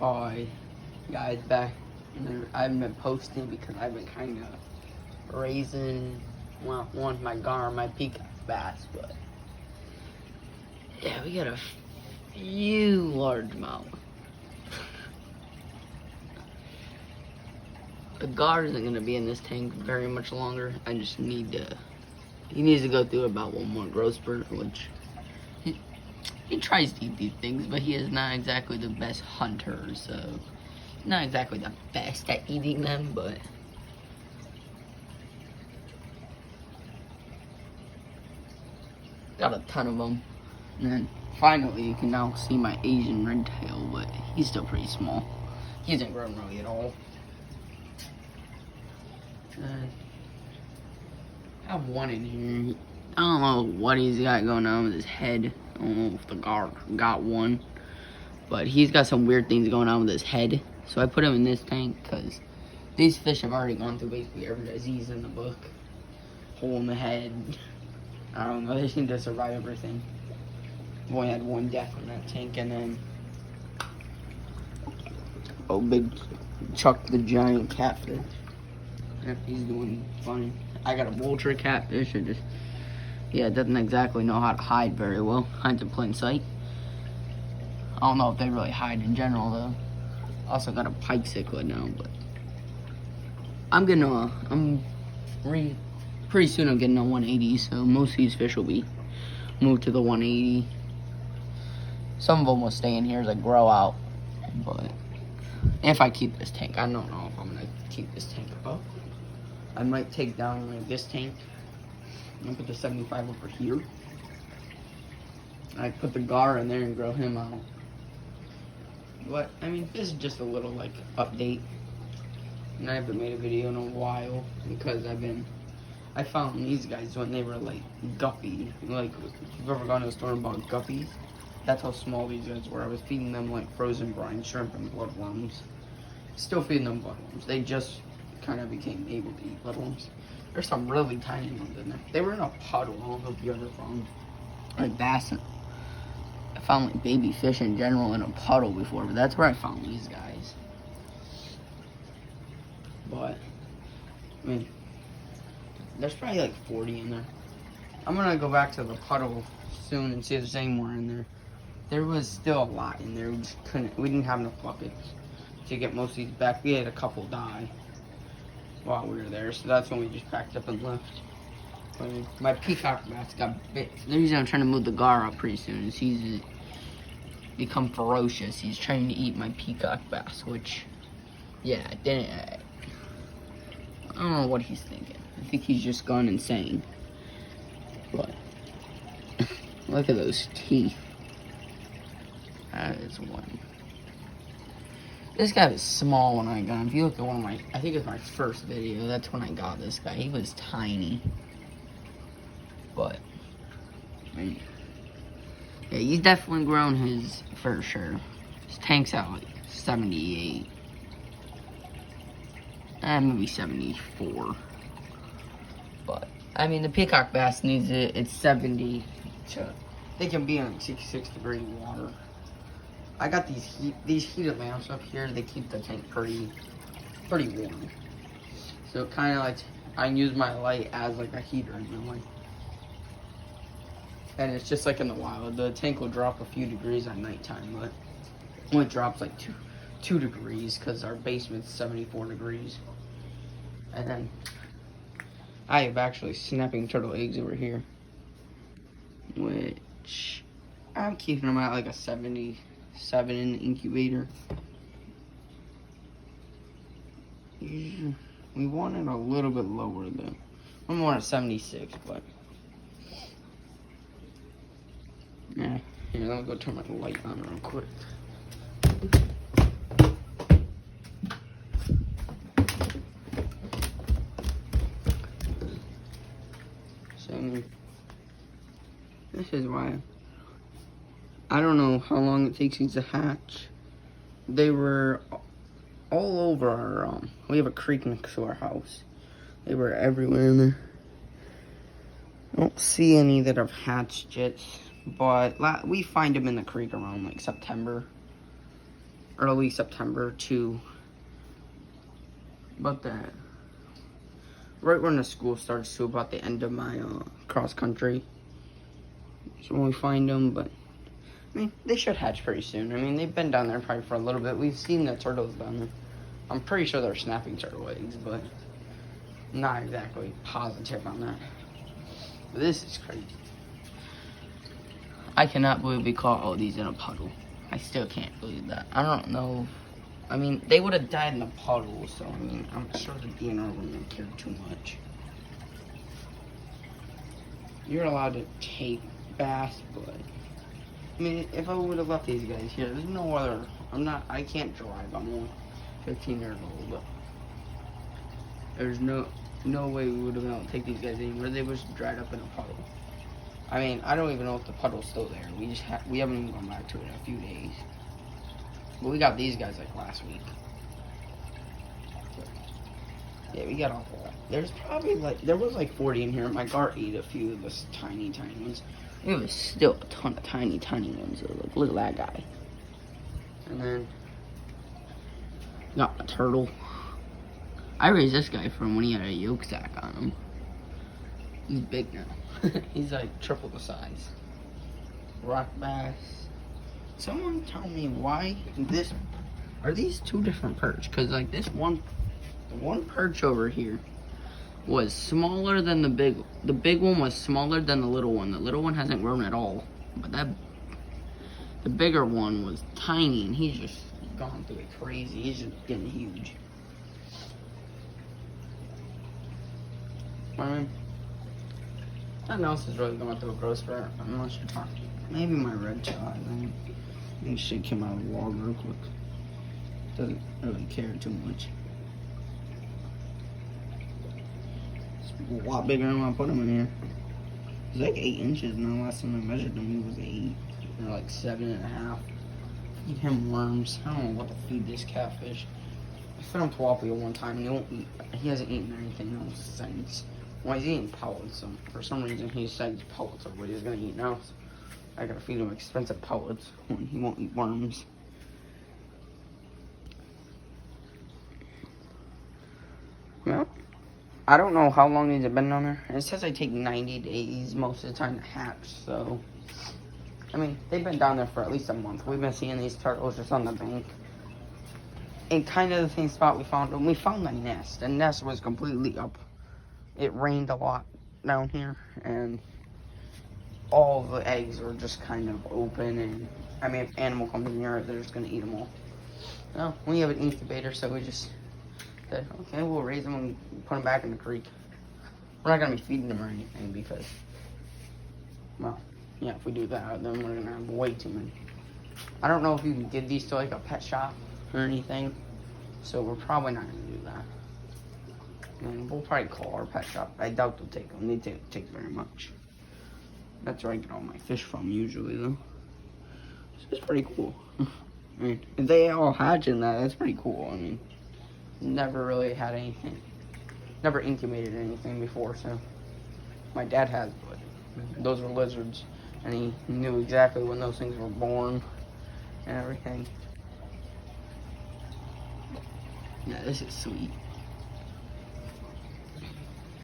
Alright, guys, back. I haven't been posting because I've been kind of raising one my gar, my peacock bass, but yeah, we got a few largemouth. The gar isn't gonna be in this tank very much longer. I just need to. He needs to go through about one more growth spurt, which he tries to eat these things, but he is not exactly the best hunter, so not exactly the best at eating them, but got a ton of them. And then finally, you can now see my Asian redtail, but he's still pretty small. He hasn't grown really at all. I have one in here. I don't know what he's got going on with his head. I don't know if the gar got one, but he's got some weird things going on with his head. So I put him in this tank because these fish have already gone through basically every disease in the book. Hole in the head. I don't know, they seem to survive everything. I've only had one death in that tank, and then big Chuck the giant catfish. Yep, he's doing fine. I got a vulture catfish. It doesn't exactly know how to hide very well. Hides in plain sight. I don't know if they really hide in general though. Also got a pike cichlid now, but pretty soon I'm getting a 180, so most of these fish will be moved to the 180. Some of them will stay in here as I grow out, but if I keep this tank, I don't know if I'm gonna keep this tank up. I might take down like this tank and put the 75 over here. I put the gar in there and grow him out. But I mean, this is just a little like update. And I haven't made a video in a while because I found these guys when they were like guppy. Like if you've ever gone to the store and bought guppies, that's how small these guys were. I was feeding them like frozen brine shrimp and bloodworms. Still feeding them bloodworms. They just kind of became able to eat bloodworms. There's some really tiny ones in there. They were in a puddle. I don't know if you ever found like bass. I found like baby fish in general in a puddle before, but that's where I found these guys. But I mean, there's probably like 40 in there. I'm gonna go back to the puddle soon and see if there's any more in there. There was still a lot in there. We didn't have enough buckets to get most of these back. We had a couple die while we were there, so that's when we just packed up and left. But my peacock bass got bit. The reason I'm trying to move the gar up pretty soon is he's become ferocious. He's trying to eat my peacock bass, which, yeah, I don't know what he's thinking. I think he's just gone insane. But look at those teeth. That is one. This guy was small when I got him. If you look at I think it was my first video, that's when I got this guy. He was tiny. But, I mean, yeah, he's definitely grown his for sure. His tank's out like 78. Maybe 74. But, I mean, the peacock bass needs it. It's 70. They can be in like 66 degree water. I got these heated lamps up here. They keep the tank pretty warm. So kind of like I use my light as like a heater in the light. And it's just like in the wild. The tank will drop a few degrees at nighttime, but it only drops like two degrees because our basement's 74 degrees. And then I have actually snapping turtle eggs over here, which I'm keeping them at like a 77 in the incubator. We want it a little bit lower though. I'm more at 76, but yeah. Here, let me go turn my light on real quick. So this is why I don't know how long it takes these to hatch. They were all over our, we have a creek next to our house. They were everywhere in there. I don't see any that have hatched yet, but we find them in the creek around like September. early September to about that, right when the school starts, to about the end of my cross country. So when we find them, but I mean, they should hatch pretty soon. I mean, they've been down there probably for a little bit. We've seen the turtles down there. I'm pretty sure they're snapping turtle eggs, but not exactly positive on that. But this is crazy. I cannot believe we caught all these in a puddle. I still can't believe that. I don't know. I mean, they would have died in the puddle, so I mean, I'm sure the DNR wouldn't care too much. You're allowed to take bass, but I mean, if I would have left these guys here, there's no other. I can't drive. I'm only 15 years old. But there's no way we would have been able to take these guys anywhere. They was dried up in a puddle. I mean, I don't even know if the puddle's still there. We haven't even gone back to it in a few days. But we got these guys like last week. But, yeah, we got all that. There was like 40 in here. My gar ate a few of the tiny ones. There was still a ton of tiny ones. So like, look at that guy. And then got a turtle. I raised this guy from when he had a yolk sack on him. He's big now. He's like triple the size. Rock bass. Someone tell me why are these two different perch? Cause like the one perch over here was smaller than the big one was smaller than the little one. The little one hasn't grown at all. But the bigger one was tiny, and he's just gone through it crazy. He's just getting huge. I mean, nothing else is really going through a growth spurt, unless you're talking. Maybe my Redtail. I think he should come out of the log real quick. Doesn't really care too much. It's a lot bigger than when I put him in here. He's like 8 inches now. Last time I measured him, he was 8. Or like 7.5. Feed him worms. I don't know what to feed this catfish. I fed him tilapia one time and he won't eat. He hasn't eaten anything else since. Well, he's eating pellets, so for some reason he said pellets are what he's gonna eat now. So I gotta feed him expensive pellets when he won't eat worms. Well, I don't know how long these have been down there. It says I take 90 days most of the time to hatch, so I mean, they've been down there for at least a month. We've been seeing these turtles just on the bank. And kind of the same spot we found them. We found the nest. The nest was completely up. It rained a lot down here, and all the eggs were just kind of open. And I mean, if animal comes in here, they're just gonna eat them all. No, we have an incubator, so we just said, okay, we'll raise them and put them back in the creek. We're not gonna be feeding them or anything because, well, yeah, if we do that, then we're gonna have way too many. I don't know if you can give these to like a pet shop or anything, so we're probably not gonna do that. And we'll probably call our pet shop. I doubt they'll take them. They take very much. That's where I get all my fish from usually, though. So it's pretty cool. I mean, if they all hatch in that, that's pretty cool. I mean, never really had anything. Never incubated anything before, so. My dad has, but those were lizards. And he knew exactly when those things were born and everything. Yeah, this is sweet.